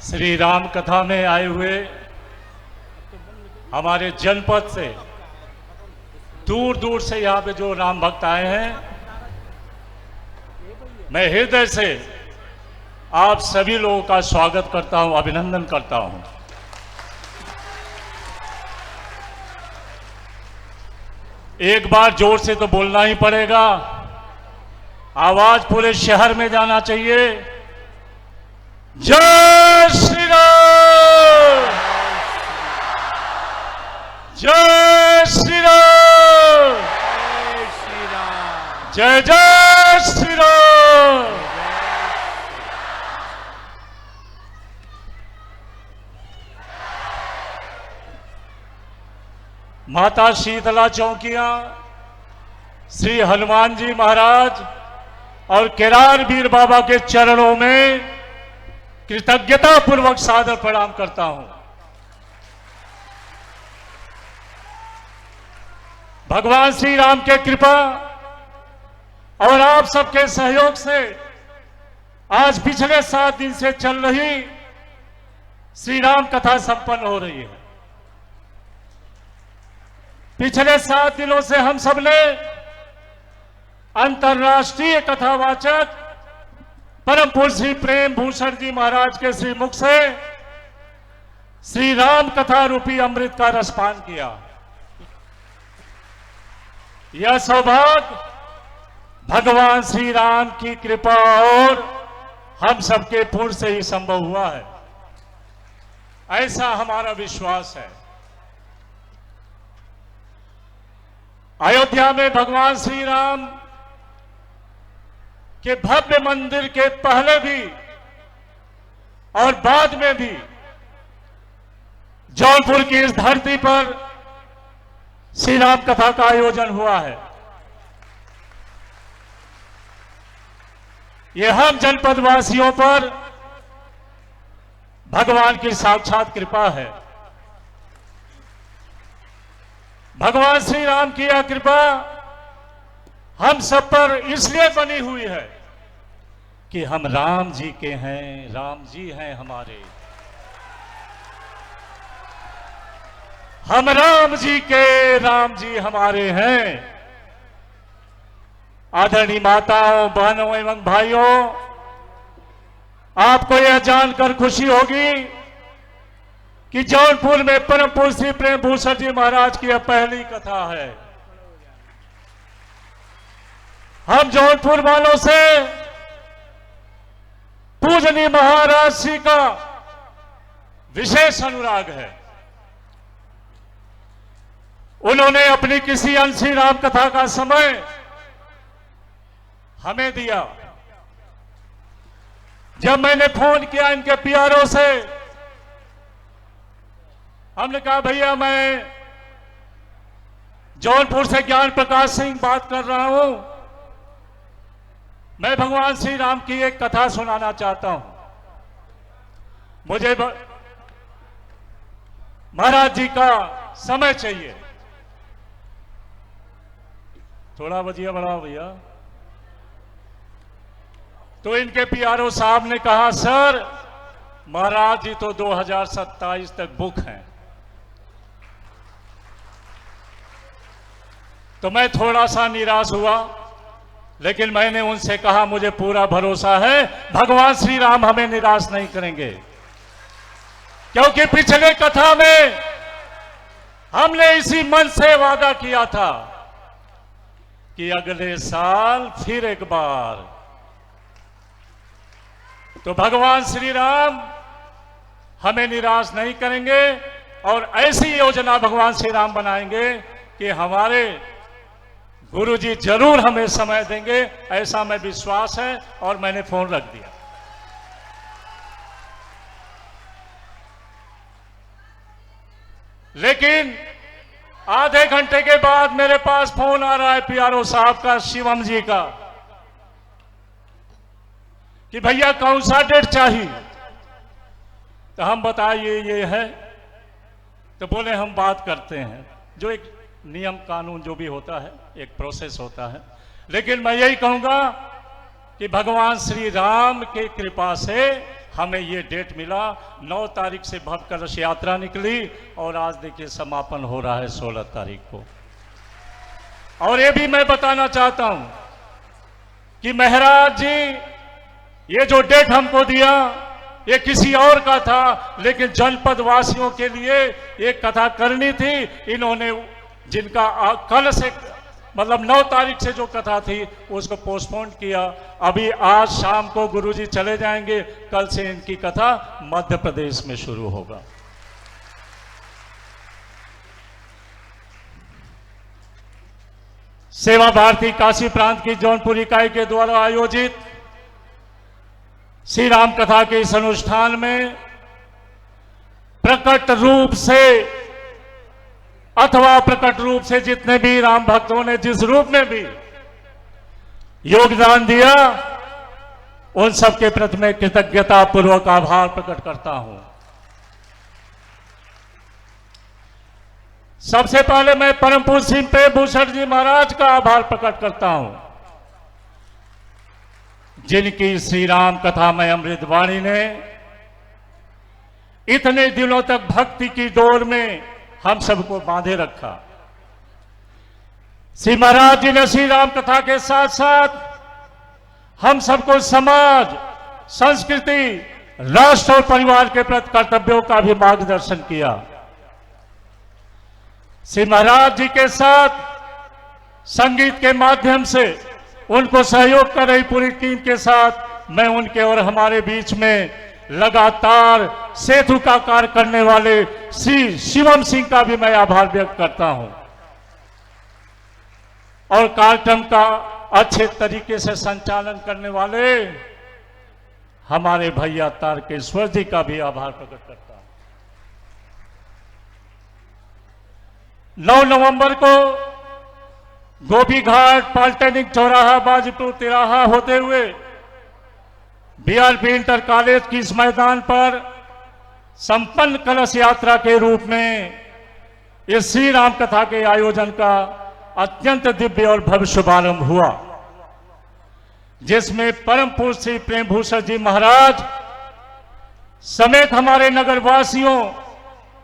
श्री राम कथा में आए हुए हमारे जनपद से दूर दूर से यहाँ पे जो राम भक्त आए हैं, मैं हृदय से आप सभी लोगों का स्वागत करता हूं, अभिनंदन करता हूं। एक बार जोर से तो बोलना ही पड़ेगा, आवाज पूरे शहर में जाना चाहिए। जय श्री राम, जय श्री राम, जय जय श्री राम। माता शीतला चौकियां, श्री हनुमान जी महाराज और केरार वीर बाबा के चरणों में कृतज्ञता पूर्वक सादर प्रणाम करता हूं। भगवान श्री राम के कृपा और आप सबके सहयोग से आज पिछले 7 दिन से चल रही श्री राम कथा संपन्न हो रही है। पिछले 7 दिनों से हम सब ने अंतर्राष्ट्रीय कथावाचक परम पूज्य श्री प्रेम भूषण जी महाराज के श्री मुख से श्री राम कथा रूपी अमृत का रसपान किया। यह सौभाग्य भगवान श्री राम की कृपा और हम सबके पुण्य से ही संभव हुआ है, ऐसा हमारा विश्वास है। अयोध्या में भगवान श्री राम के भव्य मंदिर के पहले भी और बाद में भी जौनपुर की इस धरती पर श्री राम कथा का आयोजन हुआ है। यह हम जनपद वासियों पर भगवान की साक्षात कृपा है। भगवान श्री राम की यह कृपा हम सब पर इसलिए बनी हुई है कि हम राम जी के हैं, राम जी हैं हमारे। हम राम जी के, राम जी हमारे हैं। आदरणीय माताओं, बहनों एवं भाइयों, आपको यह जानकर खुशी होगी कि जौनपुर में परम पूज्य श्री प्रेम भूषण जी महाराज की यह पहली कथा है। हम जौनपुर वालों से पूजनीय महाराज श्री का विशेष अनुराग है। उन्होंने अपनी किसी अंश श्री राम कथा का समय हमें दिया। जब मैंने फोन किया इनके पीआरओ से, हमने कहा भैया मैं जौनपुर से ज्ञान प्रकाश सिंह बात कर रहा हूं, मैं भगवान श्री राम की एक कथा सुनाना चाहता हूं। मुझे महाराज जी का समय चाहिए। थोड़ा बजिया बढ़ाओ भैया। तो इनके पीआरओ साहब ने कहा सर महाराज जी तो 2027 तक बुक हैं। तो मैं थोड़ा सा निराश हुआ, लेकिन मैंने उनसे कहा मुझे पूरा भरोसा है भगवान श्री राम हमें निराश नहीं करेंगे, क्योंकि पिछले कथा में हमने इसी मन से वादा किया था कि अगले साल फिर एक बार। तो भगवान श्री राम हमें निराश नहीं करेंगे और ऐसी योजना भगवान श्री राम बनाएंगे कि हमारे गुरु जी जरूर हमें समय देंगे, ऐसा मैं विश्वास है। और मैंने फोन रख दिया। लेकिन आधे घंटे के बाद मेरे पास फोन आ रहा है पीआरओ साहब का, शिवम जी का, कि भैया कौन सा डेट चाहिए। तो हम बताइए ये है। तो बोले हम बात करते हैं। जो एक नियम कानून जो भी होता है, एक प्रोसेस होता है। लेकिन मैं यही कहूंगा कि भगवान श्री राम की कृपा से हमें ये डेट मिला। 9 तारीख से भव्य कलश यात्रा निकली और आज देखिए समापन हो रहा है 16 तारीख को। और ये भी मैं बताना चाहता हूं कि महाराज जी ये जो डेट हमको दिया ये किसी और का था, लेकिन जनपद वासियों के लिए एक कथा करनी थी। इन्होंने जिनका कल से मतलब 9 तारीख से जो कथा थी उसको पोस्टपोन किया। अभी आज शाम को गुरुजी चले जाएंगे, कल से इनकी कथा मध्य प्रदेश में शुरू होगा। सेवा भारती काशी प्रांत की जौनपुर इकाई के द्वारा आयोजित श्री राम कथा के इस अनुष्ठान में प्रकट रूप से अथवा प्रकट रूप से जितने भी राम भक्तों ने जिस रूप में भी योगदान दिया उन सबके प्रति मैं कृतज्ञता पूर्वक आभार प्रकट करता हूं। सबसे पहले मैं परम पूज्य श्री प्रेम भूषण जी महाराज का आभार प्रकट करता हूं, जिनकी श्री राम कथा में अमृतवाणी ने इतने दिनों तक भक्ति की डोर में हम सबको बांधे रखा। श्री महाराज जी ने श्री राम कथा के साथ साथ हम सबको समाज, संस्कृति, राष्ट्र और परिवार के प्रति कर्तव्यों का भी मार्गदर्शन किया। श्री महाराज जी के साथ संगीत के माध्यम से उनको सहयोग कर रही पूरी टीम के साथ मैं उनके और हमारे बीच में लगातार सेतु का कार्य करने वाले श्री शिवम सिंह का भी मैं आभार व्यक्त करता हूं, और कार्यक्रम का अच्छे तरीके से संचालन करने वाले हमारे भैया तारकेश्वर जी का भी आभार प्रकट करता हूं। 9 नवंबर को गोभी घाट, पॉलिटेक्निक चौराहा, बाजीपुर तिराहा होते हुए बीआरपी इंटर कॉलेज की इस मैदान पर संपन्न कलश यात्रा के रूप में इस श्री राम कथा के आयोजन का अत्यंत दिव्य और भव्य शुभारंभ हुआ, जिसमें परम पूज्य श्री प्रेम भूषण जी महाराज समेत हमारे नगरवासियों,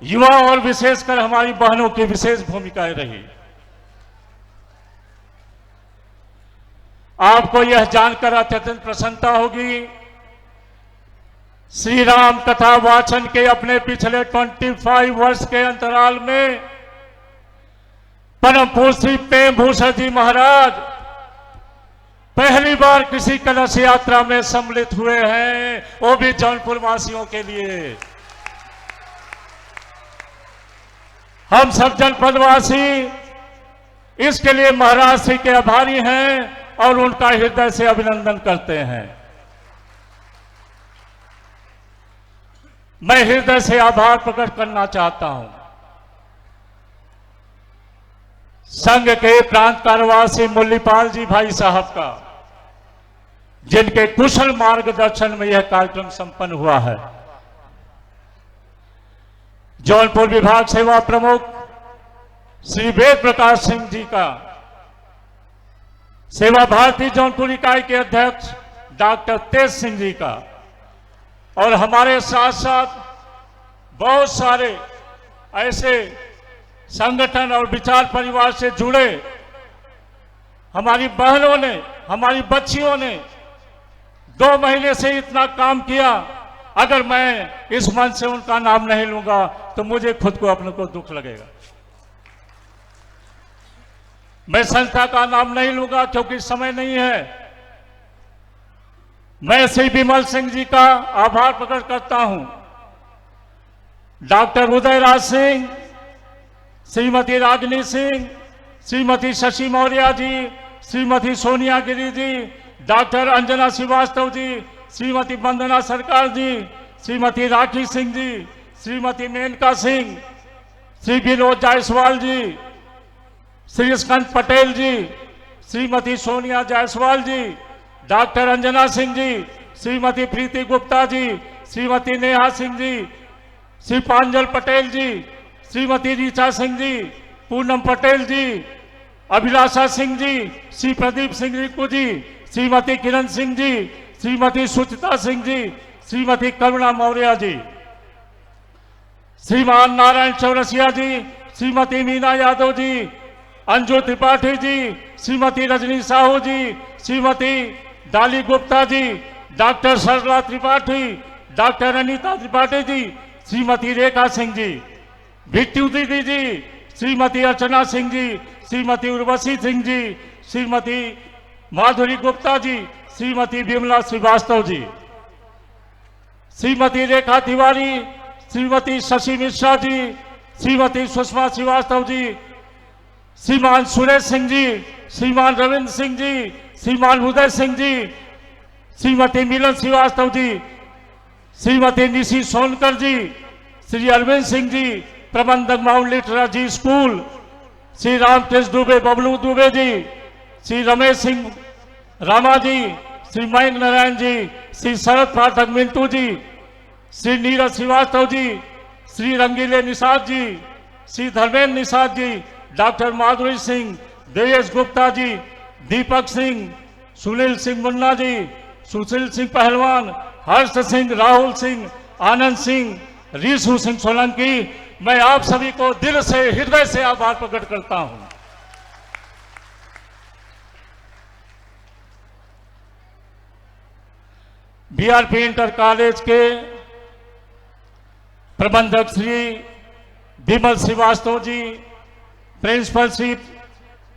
युवा और विशेषकर हमारी बहनों की विशेष भूमिकाएं रही। आपको यह जानकर अत्यंत प्रसन्नता होगी, श्री राम कथा वाचन के अपने पिछले 25 वर्ष के अंतराल में परम पूज्य श्री प्रेम भूषण जी महाराज पहली बार किसी कलश यात्रा में सम्मिलित हुए हैं, वो भी जौनपुर वासियों के लिए। हम सब जनपदवासी इसके लिए महाराज श्री के आभारी हैं और उनका हृदय से अभिनंदन करते हैं। मैं हृदय से आभार प्रकट करना चाहता हूं संघ के प्रांत कार्यवासी मुरलीपाल जी भाई साहब का, जिनके कुशल मार्गदर्शन में यह कार्यक्रम संपन्न हुआ है। जौनपुर विभाग सेवा प्रमुख श्री वेद प्रकाश सिंह जी का, सेवा भारती जौनपुर इकाई के अध्यक्ष डॉक्टर तेज सिंह जी का, और हमारे साथ साथ बहुत सारे ऐसे संगठन और विचार परिवार से जुड़े हमारी बहनों ने, हमारी बच्चियों ने 2 महीने से इतना काम किया। अगर मैं इस मंच से उनका नाम नहीं लूंगा तो मुझे खुद को अपने को दुख लगेगा। मैं संस्था का नाम नहीं लूंगा क्योंकि समय नहीं है। मैं श्री विमल सिंह जी का आभार प्रकट करता हूं, डॉक्टर उदयराज सिंह, श्रीमती रागिनी सिंह, श्रीमती शशि मौर्य जी, श्रीमती सोनिया गिरी जी, डॉक्टर अंजना श्रीवास्तव जी, श्रीमती वंदना सरकार जी, श्रीमती राखी सिंह जी, श्रीमती मेनका सिंह, श्री विनोद जायसवाल जी, श्री स्कंद पटेल जी, श्रीमती सोनिया जायसवाल जी, डॉक्टर अंजना सिंह जी, श्रीमती प्रीति गुप्ता जी, श्रीमती नेहा सिंह जी, श्री पांजल पटेल जी, श्रीमती रीचा सिंह जी, पूनम पटेल जी, अभिलाषा सिंह जी, श्री प्रदीप सिंह रिकू जी, श्रीमती किरण सिंह जी, श्रीमती सुचिता सिंह जी, श्रीमती करुणा मौर्य जी, श्रीमान नारायण चौरसिया जी, श्रीमती मीना यादव जी, अंजू त्रिपाठी जी, श्रीमती रजनी साहू जी, श्रीमती डाली गुप्ता जी, डॉक्टर सरला त्रिपाठी, डॉक्टर अनीता त्रिपाठी जी, श्रीमती रेखा सिंह जी, भिट्टू दीदी जी, श्रीमती अर्चना सिंह जी, श्रीमती उर्वशी सिंह जी, श्रीमती माधुरी गुप्ता जी, श्रीमती विमला श्रीवास्तव जी, श्रीमती रेखा तिवारी, श्रीमती शशि मिश्रा जी, श्रीमती सुषमा श्रीवास्तव जी, श्रीमान सुरेश सिंह जी, श्रीमान रविंद्र सिंह जी, श्रीमान उदय सिंह जी, श्रीमती मिलन श्रीवास्तव जी, श्रीमती निशी सोनकर जी, श्री अरविंद सिंह जी, प्रबंधक माउंट लिटरा जी स्कूल, श्री रामकृष्ण दुबे बबलू दुबे जी, श्री रमेश सिंह रामा जी, श्री मयंक नारायण जी, श्री शरद पाठक मिंटू जी, श्री नीरज श्रीवास्तव जी, श्री रंगीले निषाद जी, श्री धर्मेंद्र निषाद जी, डॉक्टर माधुरी सिंह, देवेश गुप्ता जी, दीपक सिंह, सुनील सिंह मुन्ना जी, सुशील सिंह पहलवान, हर्ष सिंह, राहुल सिंह, आनंद सिंह, रीशु सिंह सोलंकी, मैं आप सभी को दिल से हृदय से आभार प्रकट करता हूं। बीआरपी इंटर कॉलेज के प्रबंधक श्री विमल श्रीवास्तव जी, प्रिंसिपल श्री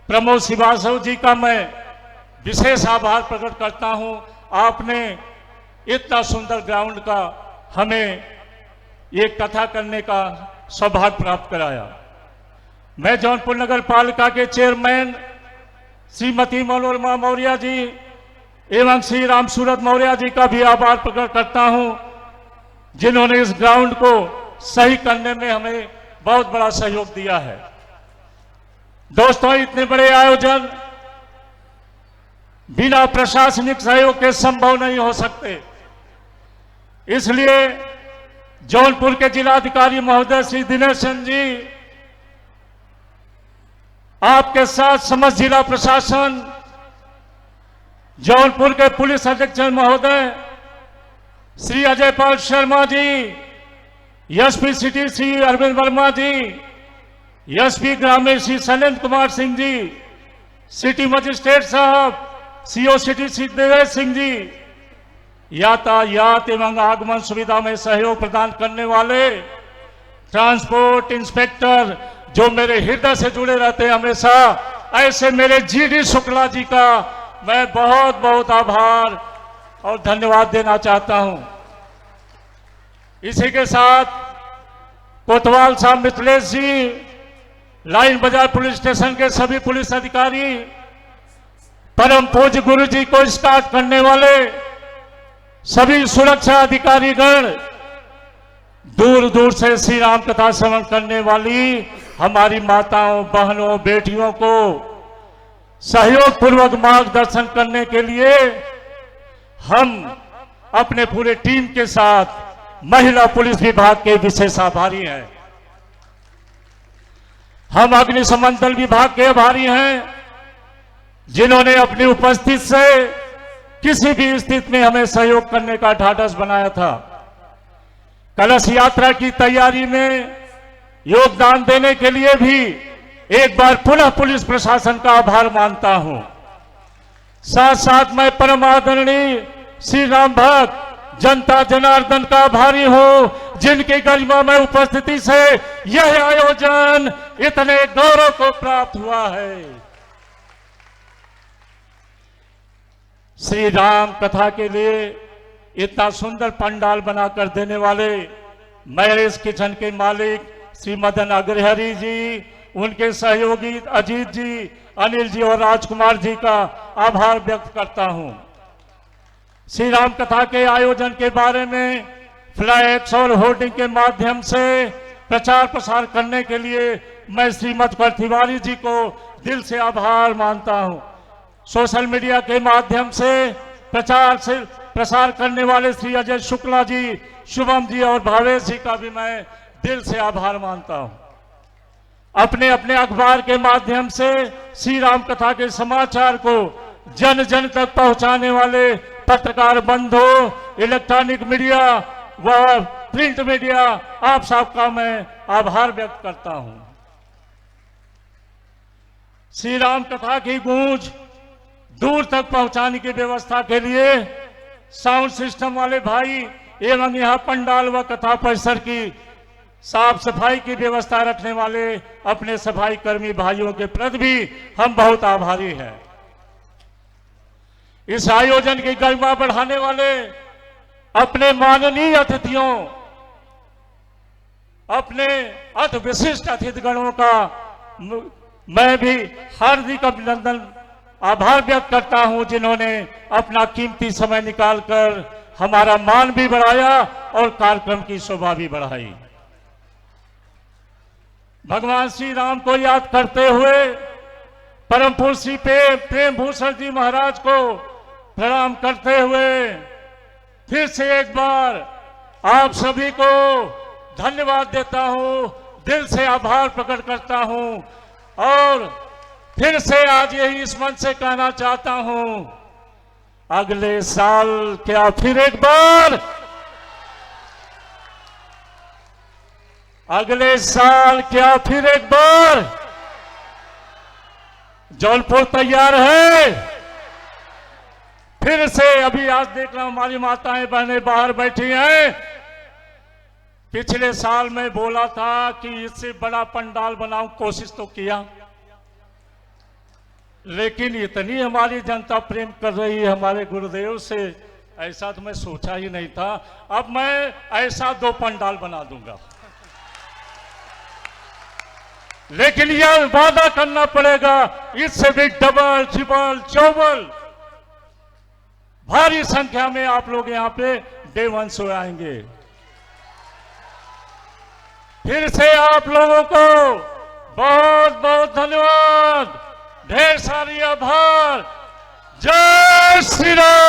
प्रमोद श्रीवास्तव जी का मैं विशेष आभार प्रकट करता हूं। आपने इतना सुंदर ग्राउंड का हमें ये कथा करने का सौभाग्य प्राप्त कराया। मैं जौनपुर नगर पालिका के चेयरमैन श्रीमती मनोरमा मौर्य जी एवं श्री राम सूरत मौर्य जी का भी आभार प्रकट करता हूं, जिन्होंने इस ग्राउंड को सही करने में हमें बहुत बड़ा सहयोग दिया है। दोस्तों, इतने बड़े आयोजन बिना प्रशासनिक सहयोग के संभव नहीं हो सकते। इसलिए जौनपुर के जिलाधिकारी महोदय श्री दिनेश चंद्र जी, आपके साथ समस्त जिला प्रशासन, जौनपुर के पुलिस अधीक्षक महोदय श्री अजय पाल शर्मा जी, एसपी सिटी श्री अरविंद वर्मा जी, एसपी ग्रामीण श्री शैलेंद्र कुमार सिंह जी, सिटी मजिस्ट्रेट साहब, सीओ सिटी श्री देवेश सिंह जी, यातायात एवं आगमन सुविधा में सहयोग प्रदान करने वाले ट्रांसपोर्ट इंस्पेक्टर जो मेरे हृदय से जुड़े रहते हैं हमेशा, ऐसे मेरे जीडी शुक्ला जी का मैं बहुत बहुत आभार और धन्यवाद देना चाहता हूं। इसी के साथ कोतवाल साहब मिथिलेश जी, लाइन बाजार पुलिस स्टेशन के सभी पुलिस अधिकारी, परम पूज्य गुरु जी को स्टार्ट करने वाले सभी सुरक्षा अधिकारीगण, दूर दूर से श्री राम कथा श्रवण करने वाली हमारी माताओं, बहनों, बेटियों को सहयोग पूर्वक मार्गदर्शन करने के लिए हम अपने पूरे टीम के साथ महिला पुलिस विभाग के विशेष आभारी हैं। हम अग्निशमन दल विभाग के आभारी हैं, जिन्होंने अपनी उपस्थिति से किसी भी स्थिति में हमें सहयोग करने का ढाढ़स बनाया था। कलश यात्रा की तैयारी में योगदान देने के लिए भी एक बार पुनः पुलिस प्रशासन का आभार मानता हूं। साथ साथ मैं परम आदरणीय श्री राम भक्त जनता जनार्दन का आभारी हूं, जिनकी गरिमा में उपस्थिति से यह आयोजन इतने गौरव को प्राप्त हुआ है। श्री राम कथा के लिए इतना सुंदर पंडाल बनाकर देने वाले मैरिज किचन के मालिक श्री मदन अग्रहरी जी, उनके सहयोगी अजीत जी, अनिल जी और राजकुमार जी का आभार व्यक्त करता हूं। श्री राम कथा के आयोजन के बारे में फ्लैक्स और होर्डिंग के माध्यम से प्रचार प्रसार करने के लिए मैं श्रीमती कर तिवारी जी को दिल से आभार मानता हूं। सोशल मीडिया के माध्यम से प्रसार करने वाले श्री अजय शुक्ला जी, शुभम जी और भावेश जी का भी मैं दिल से आभार मानता हूं। अपने अपने अखबार के माध्यम से श्री राम कथा के समाचार को जन जन तक पहुंचाने वाले पत्रकार बंधु, इलेक्ट्रॉनिक मीडिया व प्रिंट मीडिया, आप सबका मैं आभार व्यक्त करता हूं। श्री राम कथा की गूंज दूर तक पहुंचाने की व्यवस्था के लिए साउंड सिस्टम वाले भाई एवं यहां पंडाल व कथा परिसर की साफ सफाई की व्यवस्था रखने वाले अपने सफाई कर्मी भाइयों के प्रति भी हम बहुत आभारी हैं। इस आयोजन की गरिमा बढ़ाने वाले अपने माननीय अतिथियों, अपने अति विशिष्ट अतिथिगणों का मैं भी हार्दिक अभिनंदन आभार व्यक्त करता हूं, जिन्होंने अपना कीमती समय निकालकर हमारा मान भी बढ़ाया और कार्यक्रम की शोभा भी बढ़ाई। भगवान श्री राम को याद करते हुए परम पूज्य श्री प्रेम भूषण जी महाराज को प्रणाम करते हुए फिर से एक बार आप सभी को धन्यवाद देता हूं, दिल से आभार प्रकट करता हूं और फिर से आज यही इस मन से कहना चाहता हूं, अगले साल क्या फिर एक बार, अगले साल क्या फिर एक बार जौनपुर तैयार है। फिर से अभी आज देख रहा हूं हमारी माताएं बहनें बाहर बैठी हैं। पिछले साल मैं बोला था कि इससे बड़ा पंडाल बनाऊं, कोशिश तो किया, लेकिन इतनी हमारी जनता प्रेम कर रही है हमारे गुरुदेव से, ऐसा तो मैं सोचा ही नहीं था। अब मैं ऐसा 2 पंडाल बना दूंगा, लेकिन यह वादा करना पड़ेगा इससे भी डबल ट्रिपल चौबल भारी संख्या में आप लोग यहां पे डे 1 शो आएंगे। फिर से आप लोगों को बहुत बहुत धन्यवाद, ढेर सारी आभार। जय श्री राम।